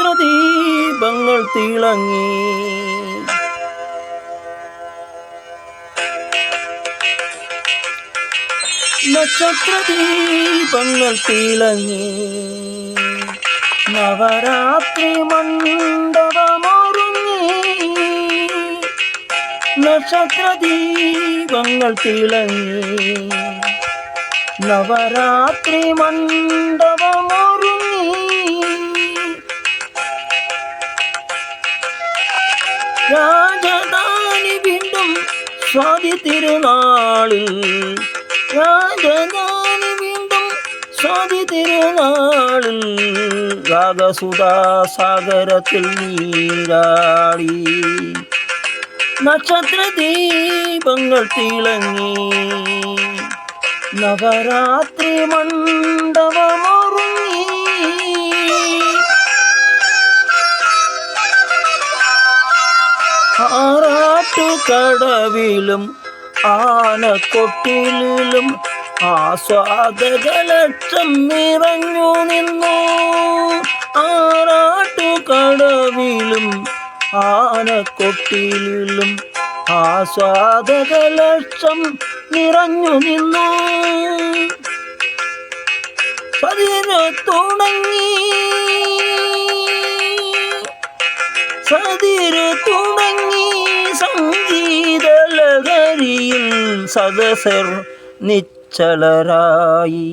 നക്ഷത്രദീപങ്ങൾ തിളങ്ങി നക്ഷത്രദീപങ്ങൾ തിളങ്ങി നവരാത്രി മണ്ഡപമൊരുങ്ങി നക്ഷത്രദീപങ്ങൾ തിളങ്ങി നവരാത്രി മണ്ഡപമൊരുങ്ങി രാജധാനി വീണ്ടും സ്വാതി തിരുനാളിൽ രാജധാനി വീണ്ടും സ്വാതി തിരുനാളിൽ രാഗസുധാസാഗരത്തിൽ നീരാടി നക്ഷത്രദീപങ്ങൾ തിളങ്ങി നവരാത്രി മണ്ഡപമൊരുങ്ങി ആറാട്ടുകടവിലും ആനക്കൊട്ടിലും ആസ്വാദകലക്ഷം നിറഞ്ഞു നിന്നു ആറാട്ടുകടവിലും ആനക്കൊട്ടിലും ആസ്വാദകലക്ഷം നിറഞ്ഞു നിന്നു സതിരു തുടങ്ങി സംഗീതലഹരിയിൽ സദസ്സർ നിശ്ചലരായി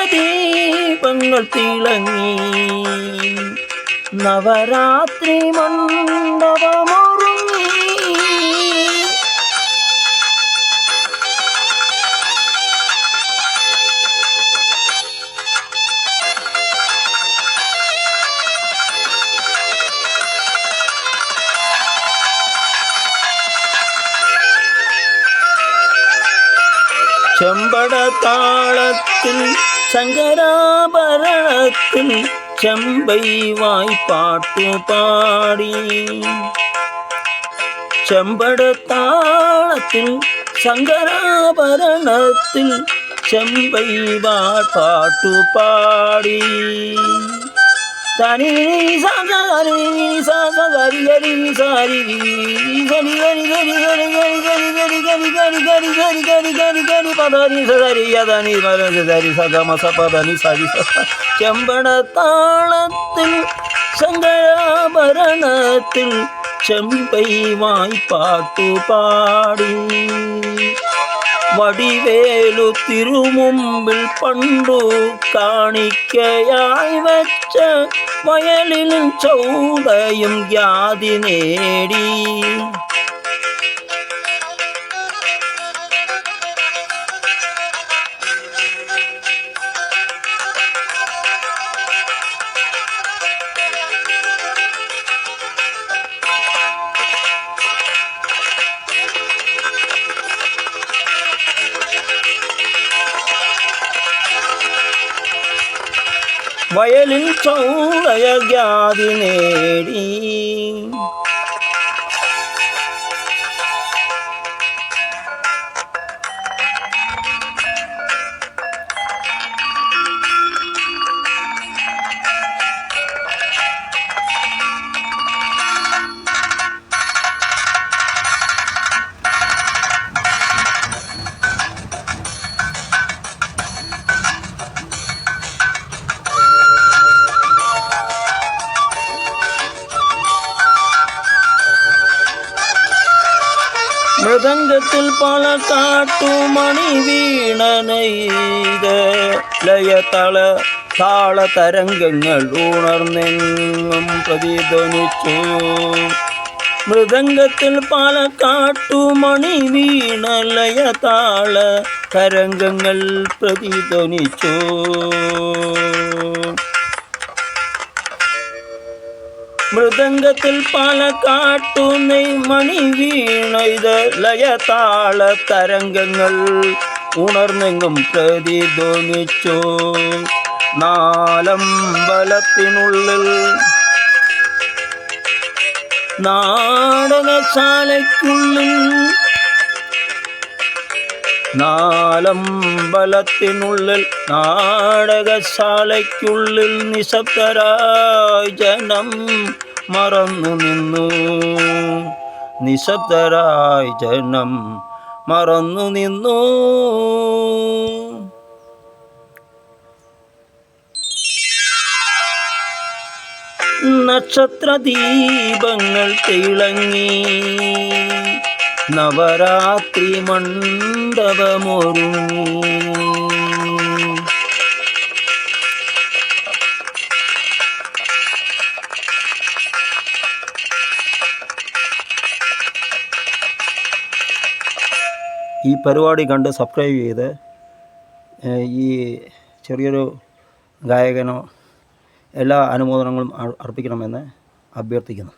നക്ഷത്രദീപങ്ങൾ തിളങ്ങി നവരാത്രി മണ്ഡപമൊരുങ്ങി ചെമ്പടത്താളത്തിൽ ശങ്കരാഭരണത്തിൽ ചെമ്പൈ വായ്പാട്ടുപാടി ചെമ്പടത്താളത്തിൽ ശങ്കരാഭരണത്തിൽ ചെമ്പൈ വായ്പാട്ടുപാടി തനി സാരി സാരി ഗരി സാരി ഗരി ഗരി ഗരി ഗരി ഗരി ഗരി ഗരി ഗരി ഗരി ഗരി ഗരി ഗരി ഗരി പദനി സരി യദനി സരി സഗമ സപദനി സരി ചെമ്പടത്താളത്തിൽ ശങ്കരാഭരണത്തിൽ ചെമ്പൈ വായ്പാട്ടുപാടി വടിവേലു തിരുമുമ്പിൽ പണ്ടു കാണിക്കയായി വച്ച വയലിലും ചൗടയും ഖ്യാതി നേടി വയലിൽ ചൗടയ ഖ്യാതി നേടി മൃദംഗത്തിൽ പാലക്കാട്ടു മണി വീണ നെയ്ത ലയതള താളതരംഗങ്ങൾ ഉണർന്നെങ്ങും പ്രതിധ്വനിച്ചു. മൃദംഗത്തിൽ പാലക്കാട്ടു മണി വീണ ലയ താള തരംഗങ്ങൾ പ്രതിധ്വനിച്ചു. മൃദംഗത്തിൽ പാലക്കാട്ടു മണി വീണ ലയ താള തരംഗങ്ങൾ ഉണർന്നെങ്ങും പ്രതിധ്വനിച്ചു. നാലമ്പലത്തിനുള്ളിൽ നാടകശാലയ്ക്കുള്ളിൽ നിശബ്ദരായി ജനം മറന്നു നിന്നു. നിശബ്ദരായി ജനം മറന്നു നിന്നു. നക്ഷത്രദീപങ്ങൾ തിളങ്ങി നവരാത്രി മണ്ഡപമൊരുങ്ങി. ഈ പരിപാടി കണ്ട് സബ്സ്ക്രൈബ് ചെയ്ത് ഈ ചെറിയൊരു ഗായകനോ എല്ലാ അനുമോദനങ്ങളും അർപ്പിക്കണമെന്ന് അഭ്യർത്ഥിക്കുന്നു.